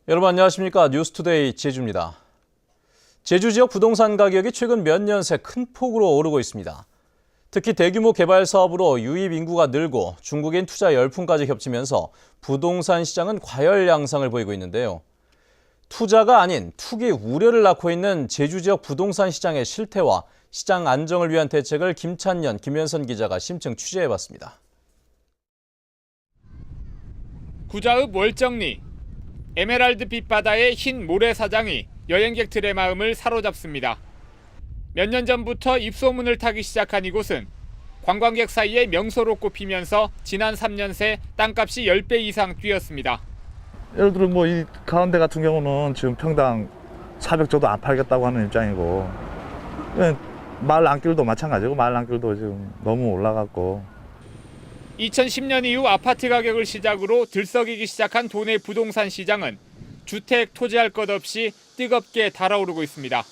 여러분 안녕하십니까? 뉴스투데이 제주입니다. 제주 지역 부동산 가격이 최근 몇 년 새 큰 폭으로 오르고 있습니다. 특히 대규모 개발 사업으로 유입 인구가 늘고 중국인 투자 열풍까지 겹치면서 부동산 시장은 과열 양상을 보이고 있는데요. 투자가 아닌 투기 우려를 낳고 있는 제주 지역 부동산 시장의 실태와 시장 안정을 위한 대책을 김찬년, 김현선 기자가 심층 취재해봤습니다. 구자읍 월정리. 에메랄드 빛바다의 흰 모래사장이 여행객들의 마음을 사로잡습니다. 몇 년 전부터 입소문을 타기 시작한 이곳은 관광객 사이에 명소로 꼽히면서 지난 3년 새 땅값이 10배 이상 뛰었습니다. 예를 들어 이 가운데 같은 경우는 지금 평당 400조도 안 팔겠다고 하는 입장이고, 마을 안길도 마찬가지고 마을 안길도 지금 너무 올라갔고. 2010년 이후 아파트 가격을 시작으로 들썩이기 시작한 도내 부동산 시장은 주택, 토지할 것 없이 뜨겁게 달아오르고 있습니다.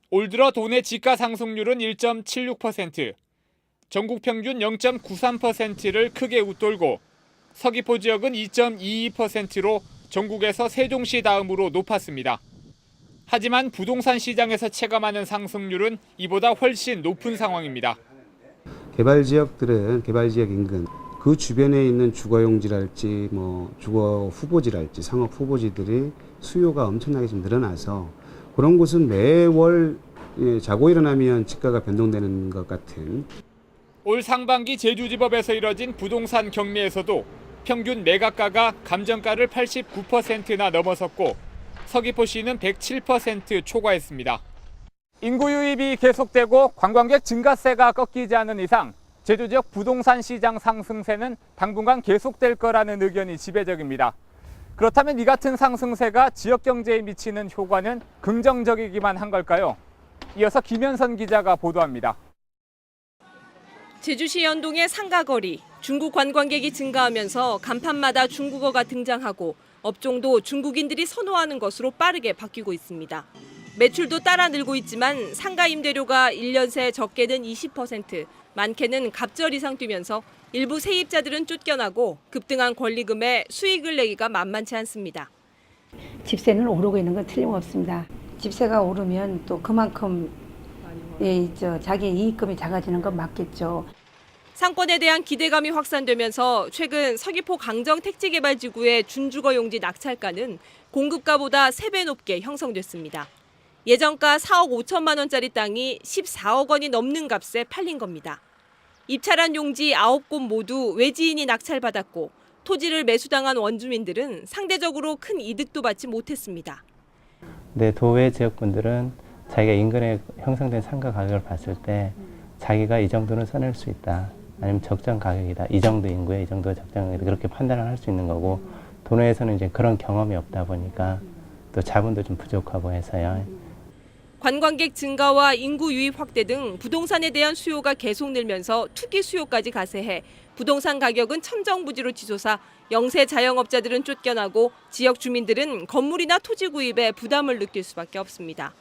올 들어 도내 지가 상승률은 1.76%, 전국 평균 0.93%를 크게 웃돌고 서귀포 지역은 2.22%로 전국에서 세종시 다음으로 높았습니다. 하지만 부동산 시장에서 체감하는 상승률은 이보다 훨씬 높은 상황입니다. 개발 지역들은 개발 지역 인근 그 주변에 있는 주거용지랄지 주거 후보지랄지 상업 후보지들이 수요가 엄청나게 좀 늘어나서 그런 곳은 매월 자고 일어나면 지가가 변동되는 것 같은. 올 상반기 제주지법에서 이뤄진 부동산 경매에서도 평균 매각가가 감정가를 89%나 넘어섰고 서귀포시는 107% 초과했습니다. 인구 유입이 계속되고 관광객 증가세가 꺾이지 않는 이상 제주 지역 부동산 시장 상승세는 당분간 계속될 거라는 의견이 지배적입니다. 그렇다면 이 같은 상승세가 지역 경제에 미치는 효과는 긍정적이기만 한 걸까요? 이어서 김현선 기자가 보도합니다. 제주시 연동의 상가거리, 중국 관광객이 증가하면서 간판마다 중국어가 등장하고 업종도 중국인들이 선호하는 것으로 빠르게 바뀌고 있습니다. 매출도 따라 늘고 있지만 상가 임대료가 1년 새 적게는 20%, 많게는 갑절 이상 뛰면서 일부 세입자들은 쫓겨나고 급등한 권리금에 수익을 내기가 만만치 않습니다. 집세는 오르고 있는 건 틀림없습니다. 집세가 오르면 또 그만큼 자기 이익금이 작아지는 건 맞겠죠. 상권에 대한 기대감이 확산되면서 최근 서귀포 강정 택지개발지구의 준주거용지 낙찰가는 공급가보다 3배 높게 형성됐습니다. 예정가 4억 5천만 원짜리 땅이 14억 원이 넘는 값에 팔린 겁니다. 입찰한 용지 9곳 모두 외지인이 낙찰받았고 토지를 매수당한 원주민들은 상대적으로 큰 이득도 받지 못했습니다. 네, 도외 지역분들은 자기가 인근에 형성된 상가 가격을 봤을 때 자기가 이 정도는 써낼 수 있다. 아니면 적정 가격이다. 이 정도 인구에 이 정도 적정 가격이다. 그렇게 판단을 할 수 있는 거고 도내에서는 이제 그런 경험이 없다 보니까 또 자본도 좀 부족하고 해서요. 관광객 증가와 인구 유입 확대 등 부동산에 대한 수요가 계속 늘면서 투기 수요까지 가세해 부동산 가격은 천정부지로 치솟아 영세 자영업자들은 쫓겨나고 지역 주민들은 건물이나 토지 구입에 부담을 느낄 수밖에 없습니다.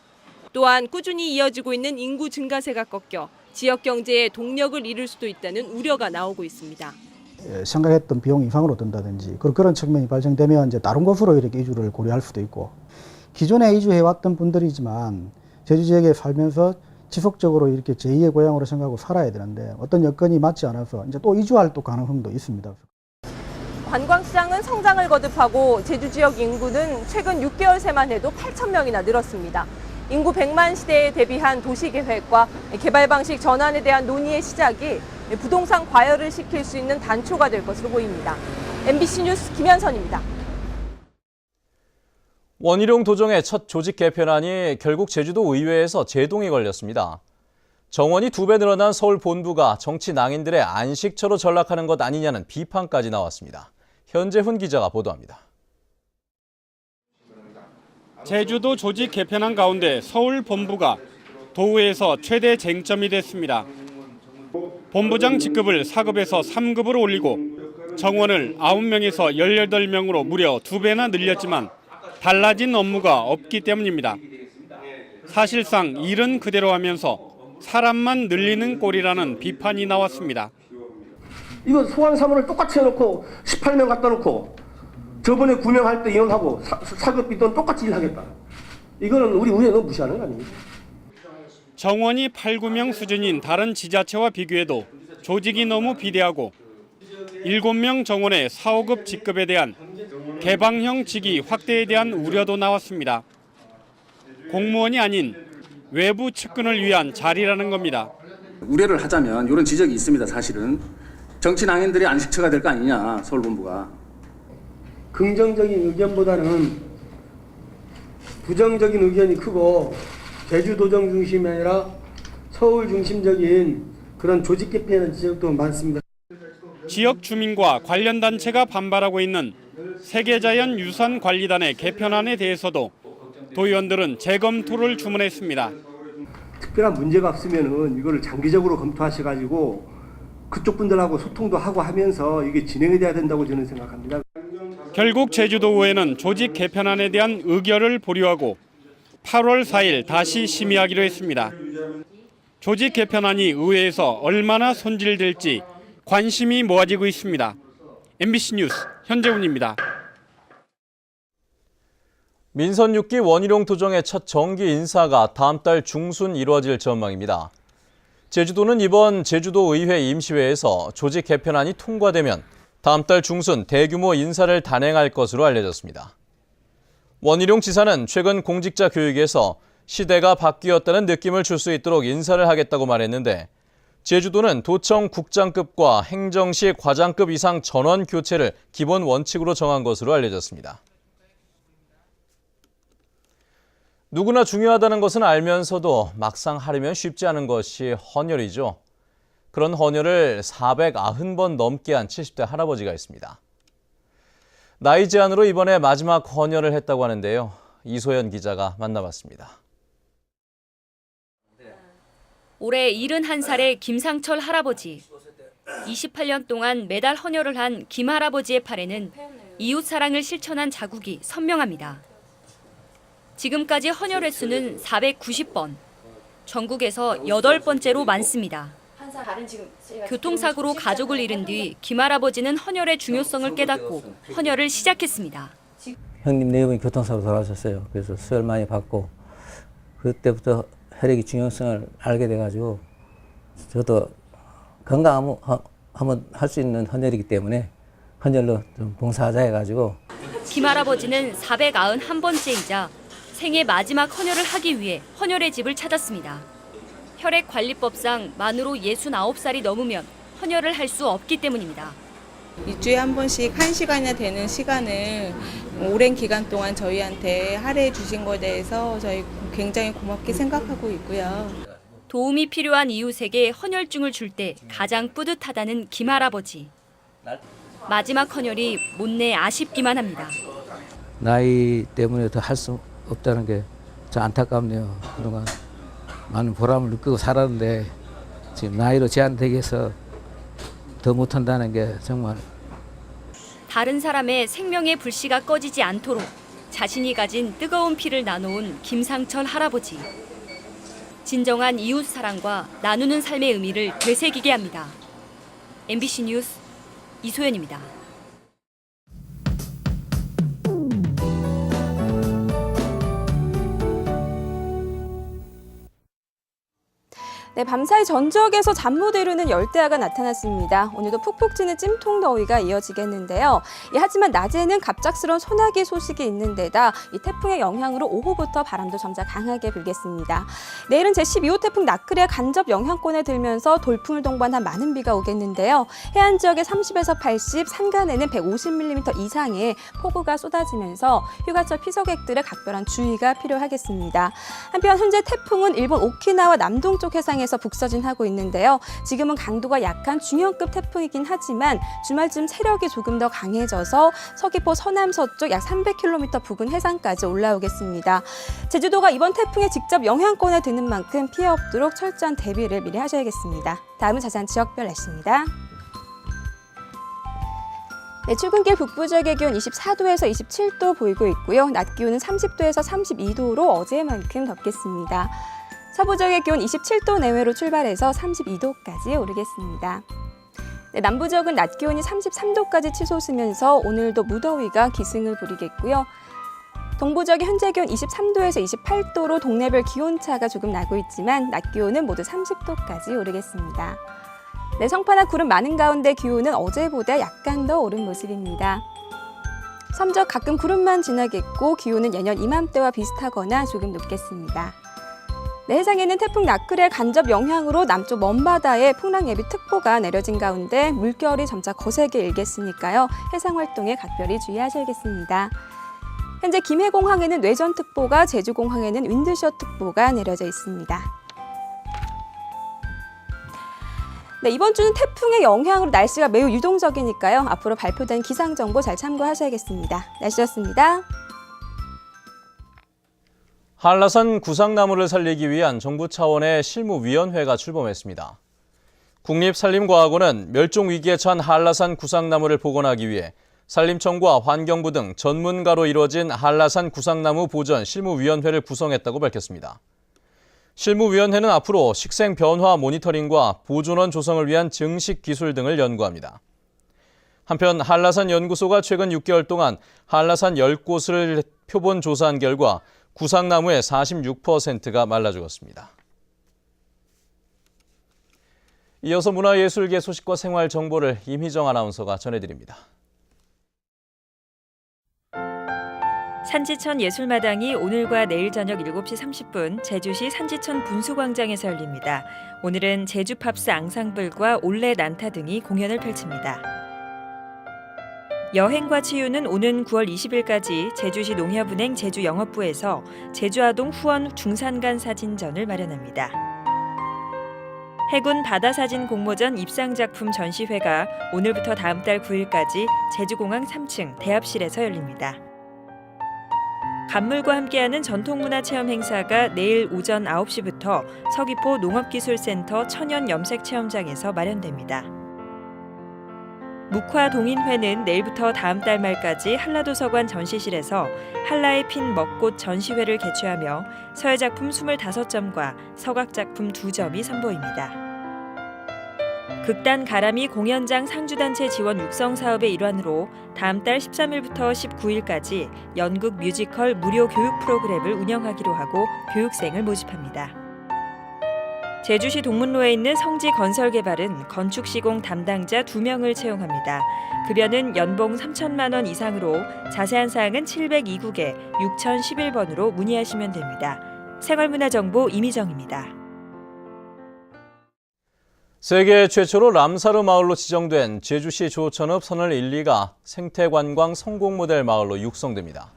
또한 꾸준히 이어지고 있는 인구 증가세가 꺾여 지역 경제에 동력을 잃을 수도 있다는 우려가 나오고 있습니다. 생각했던 비용 이상으로 든다든지 그런 측면이 발생되면 이제 다른 곳으로 이렇게 이주를 고려할 수도 있고, 기존에 이주해왔던 분들이지만 제주 지역에 살면서 지속적으로 이렇게 제2의 고향으로 생각하고 살아야 되는데 어떤 여건이 맞지 않아서 이제 또 이주할 또 가능성도 있습니다. 관광시장은 성장을 거듭하고 제주 지역 인구는 최근 6개월 새만 해도 8천 명이나 늘었습니다. 인구 100만 시대에 대비한 도시계획과 개발 방식 전환에 대한 논의의 시작이 부동산 과열을 시킬 수 있는 단초가 될 것으로 보입니다. MBC 뉴스 김현선입니다. 원희룡 도정의 첫 조직 개편안이 결국 제주도 의회에서 제동이 걸렸습니다. 정원이 2배 늘어난 서울 본부가 정치 낭인들의 안식처로 전락하는 것 아니냐는 비판까지 나왔습니다. 현재훈 기자가 보도합니다. 제주도 조직 개편안 가운데 서울 본부가 도의회에서 최대 쟁점이 됐습니다. 본부장 직급을 4급에서 3급으로 올리고 정원을 9명에서 18명으로 무려 2배나 늘렸지만 달라진 업무가 없기 때문입니다. 사실상 일은 그대로 하면서 사람만 늘리는 꼴이라는 비판이 나왔습니다. 이거 소환 사무를 똑같이 해놓고 18명 갖다 놓고 저번에 구명할 때 이혼하고 사급비 돈 똑같이 일하겠다. 이거는 우리 의회 너무 무시하는 거 아닙니까? 정원이 8, 9명 수준인 다른 지자체와 비교해도 조직이 너무 비대하고 7명 정원의 4, 5급 직급에 대한 개방형 직위 확대에 대한 우려도 나왔습니다. 공무원이 아닌 외부 측근을 위한 자리라는 겁니다. 우려를 하자면 이런 지적이 있습니다. 사실은 정치낭인들이 안식처가 될 거 아니냐, 서울본부가. 긍정적인 의견보다는 부정적인 의견이 크고 제주도정 중심이 아니라 서울 중심적인 그런 조직 개편의 지적도 많습니다. 지역 주민과 관련 단체가 반발하고 있는 세계자연유산관리단의 개편안에 대해서도 도의원들은 재검토를 주문했습니다. 특별한 문제가 없으면은 이거를 장기적으로 검토하셔가지고 그쪽 분들하고 소통도 하고 하면서 이게 진행이 돼야 된다고 저는 생각합니다. 결국 제주도의회는 조직 개편안에 대한 의결을 보류하고 8월 4일 다시 심의하기로 했습니다. 조직 개편안이 의회에서 얼마나 손질될지 관심이 모아지고 있습니다. MBC 뉴스 현재훈입니다. 민선 6기 원희룡 도정의 첫 정기 인사가 다음 달 중순 이루어질 전망입니다. 제주도는 이번 제주도의회 임시회에서 조직 개편안이 통과되면 다음 달 중순 대규모 인사를 단행할 것으로 알려졌습니다. 원희룡 지사는 최근 공직자 교육에서 시대가 바뀌었다는 느낌을 줄 수 있도록 인사를 하겠다고 말했는데 제주도는 도청 국장급과 행정시 과장급 이상 전원 교체를 기본 원칙으로 정한 것으로 알려졌습니다. 누구나 중요하다는 것은 알면서도 막상 하려면 쉽지 않은 것이 헌혈이죠. 그런 헌혈을 490번 넘게 한 70대 할아버지가 있습니다. 나이 제한으로 이번에 마지막 헌혈을 했다고 하는데요. 이소연 기자가 만나봤습니다. 올해 71살의 김상철 할아버지. 28년 동안 매달 헌혈을 한 김 할아버지의 팔에는 이웃 사랑을 실천한 자국이 선명합니다. 지금까지 헌혈 횟수는 490번. 전국에서 8번째로 많습니다. 교통사고로 가족을 잃은 뒤 김 할아버지는 헌혈의 중요성을 깨닫고 헌혈을 시작했습니다. 형님 네 분이 교통사고로 돌아가셨어요. 그래서 수혈 많이 받고 그때부터 혈액의 중요성을 알게 돼가지고 저도 건강하면 할 수 있는 헌혈이기 때문에 헌혈로 좀 봉사하자 해가지고 김 할아버지는 491번째이자 생애 마지막 헌혈을 하기 위해 헌혈의 집을 찾았습니다. 혈액관리법상 만으로 69살이 넘으면 헌혈을 할 수 없기 때문입니다. 2주에 한 번씩 1시간이나 되는 시간을 오랜 기간 동안 저희한테 할애해 주신 것에 대해서 저희 굉장히 고맙게 생각하고 있고요. 도움이 필요한 이웃에게 헌혈증을 줄 때 가장 뿌듯하다는 김 할아버지. 마지막 헌혈이 못내 아쉽기만 합니다. 나이 때문에 더 할 수 없다는 게 좀 안타깝네요. 그동안 많은 보람을 느끼고 살았는데 지금 나이로 제한되게 해서 더 못한다는 게 정말. 다른 사람의 생명의 불씨가 꺼지지 않도록 자신이 가진 뜨거운 피를 나눠온 김상철 할아버지. 진정한 이웃 사랑과 나누는 삶의 의미를 되새기게 합니다. MBC 뉴스 이소연입니다. 네, 밤사이 전 지역에서 잠 못 이루는 열대야가 나타났습니다. 오늘도 푹푹 찌는 찜통 더위가 이어지겠는데요. 하지만 낮에는 갑작스러운 소나기 소식이 있는 데다 이 태풍의 영향으로 오후부터 바람도 점차 강하게 불겠습니다. 내일은 제12호 태풍 나크레 간접 영향권에 들면서 돌풍을 동반한 많은 비가 오겠는데요. 해안 지역에 30에서 80, 산간에는 150mm 이상의 폭우가 쏟아지면서 휴가철 피서객들의 각별한 주의가 필요하겠습니다. 한편 현재 태풍은 일본 오키나와 남동쪽 해상에서 북서진하고 있는데요. 지금은 강도가 약한 중형급 태풍이긴 하지만 주말쯤 세력이 조금 더 강해져서 서귀포 서남서쪽 약 300km 부근 해상까지 올라오겠습니다. 제주도가 이번 태풍의 직접 영향권에 드는 만큼 피해 없도록 철저한 대비를 미리 하셔야겠습니다. 다음은 자세한 지역별 날씨입니다. 네, 출근길 북부 지역의 기온 24도에서 27도 보이고 있고요. 낮 기온은 30도에서 32도로 어제만큼 덥겠습니다. 서부 지역의 기온 27도 내외로 출발해서 32도까지 오르겠습니다. 네, 남부 지역은 낮 기온이 33도까지 치솟으면서 오늘도 무더위가 기승을 부리겠고요. 동부 지역의 현재 기온 23도에서 28도로 동네별 기온차가 조금 나고 있지만 낮 기온은 모두 30도까지 오르겠습니다. 네, 성파나 구름 많은 가운데 기온은 어제보다 약간 더 오른 모습입니다. 섬적 가끔 구름만 지나겠고 기온은 예년 이맘때와 비슷하거나 조금 높겠습니다. 네, 해상에는 태풍 나클의 간접 영향으로 남쪽 먼바다에 풍랑 예비 특보가 내려진 가운데 물결이 점차 거세게 일겠으니까요. 해상 활동에 각별히 주의하셔야겠습니다. 현재 김해공항에는 뇌전특보가, 제주공항에는 윈드셔 특보가 내려져 있습니다. 네, 이번 주는 태풍의 영향으로 날씨가 매우 유동적이니까요. 앞으로 발표된 기상정보 잘 참고하셔야겠습니다. 날씨였습니다. 한라산 구상나무를 살리기 위한 정부 차원의 실무위원회가 출범했습니다. 국립산림과학원은 멸종위기에 처한 한라산 구상나무를 복원하기 위해 산림청과 환경부 등 전문가로 이루어진 한라산 구상나무 보전 실무위원회를 구성했다고 밝혔습니다. 실무위원회는 앞으로 식생 변화 모니터링과 보존원 조성을 위한 증식 기술 등을 연구합니다. 한편 한라산 연구소가 최근 6개월 동안 한라산 10곳을 표본 조사한 결과 구상나무의 46%가 말라 죽었습니다. 이어서 문화예술계 소식과 생활 정보를 임희정 아나운서가 전해드립니다. 산지천 예술마당이 오늘과 내일 저녁 7시 30분 제주시 산지천 분수광장에서 열립니다. 오늘은 제주팝스 앙상블과 올레 난타 등이 공연을 펼칩니다. 여행과 치유는 오는 9월 20일까지 제주시 농협은행 제주영업부에서 제주아동 후원 중산간 사진전을 마련합니다. 해군 바다사진 공모전 입상작품 전시회가 오늘부터 다음 달 9일까지 제주공항 3층 대합실에서 열립니다. 간물과 함께하는 전통문화체험 행사가 내일 오전 9시부터 서귀포 농업기술센터 천연염색체험장에서 마련됩니다. 묵화동인회는 내일부터 다음 달 말까지 한라도서관 전시실에서 한라의 핀 먹꽃 전시회를 개최하며 서예작품 25점과 서각작품 2점이 선보입니다. 극단 가람이 공연장 상주단체 지원 육성 사업의 일환으로 다음 달 13일부터 19일까지 연극 뮤지컬 무료 교육 프로그램을 운영하기로 하고 교육생을 모집합니다. 제주시 동문로에 있는 성지 건설개발은 건축시공 담당자 2명을 채용합니다. 급여는 연봉 3천만 원 이상으로 자세한 사항은 702국에 6011번으로 문의하시면 됩니다. 생활문화정보 임희정입니다. 세계 최초로 람사르 마을로 지정된 제주시 조천읍 선을 1, 2가 생태관광 성공 모델 마을로 육성됩니다.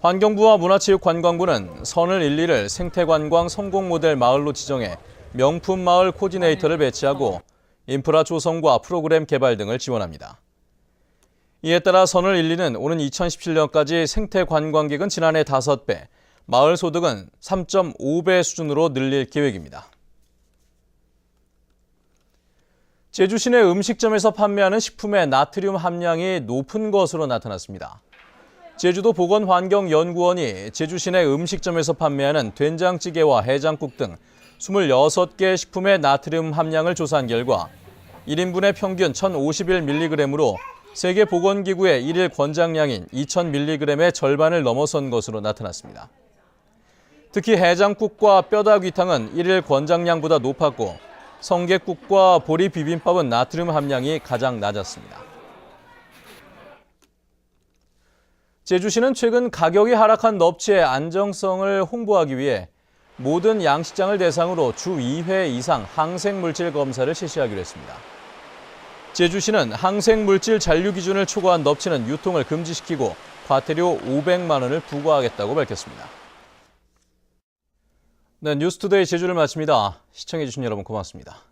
환경부와 문화체육관광부는 선을 1, 2를 생태관광 성공 모델 마을로 지정해 명품 마을 코디네이터를 배치하고 인프라 조성과 프로그램 개발 등을 지원합니다. 이에 따라 선을 1, 2는 오는 2017년까지 생태관광객은 지난해 5배, 마을 소득은 3.5배 수준으로 늘릴 계획입니다. 제주 시내 음식점에서 판매하는 식품의 나트륨 함량이 높은 것으로 나타났습니다. 제주도 보건환경연구원이 제주 시내 음식점에서 판매하는 된장찌개와 해장국 등 26개 식품의 나트륨 함량을 조사한 결과 1인분의 평균 1,051mg으로 세계보건기구의 1일 권장량인 2,000mg의 절반을 넘어선 것으로 나타났습니다. 특히 해장국과 뼈다귀탕은 1일 권장량보다 높았고 성게국과 보리 비빔밥은 나트륨 함량이 가장 낮았습니다. 제주시는 최근 가격이 하락한 넙치의 안정성을 홍보하기 위해 모든 양식장을 대상으로 주 2회 이상 항생물질 검사를 실시하기로 했습니다. 제주시는 항생물질 잔류 기준을 초과한 넙치는 유통을 금지시키고 과태료 500만 원을 부과하겠다고 밝혔습니다. 네, 뉴스투데이 제주를 마칩니다. 시청해주신 여러분 고맙습니다.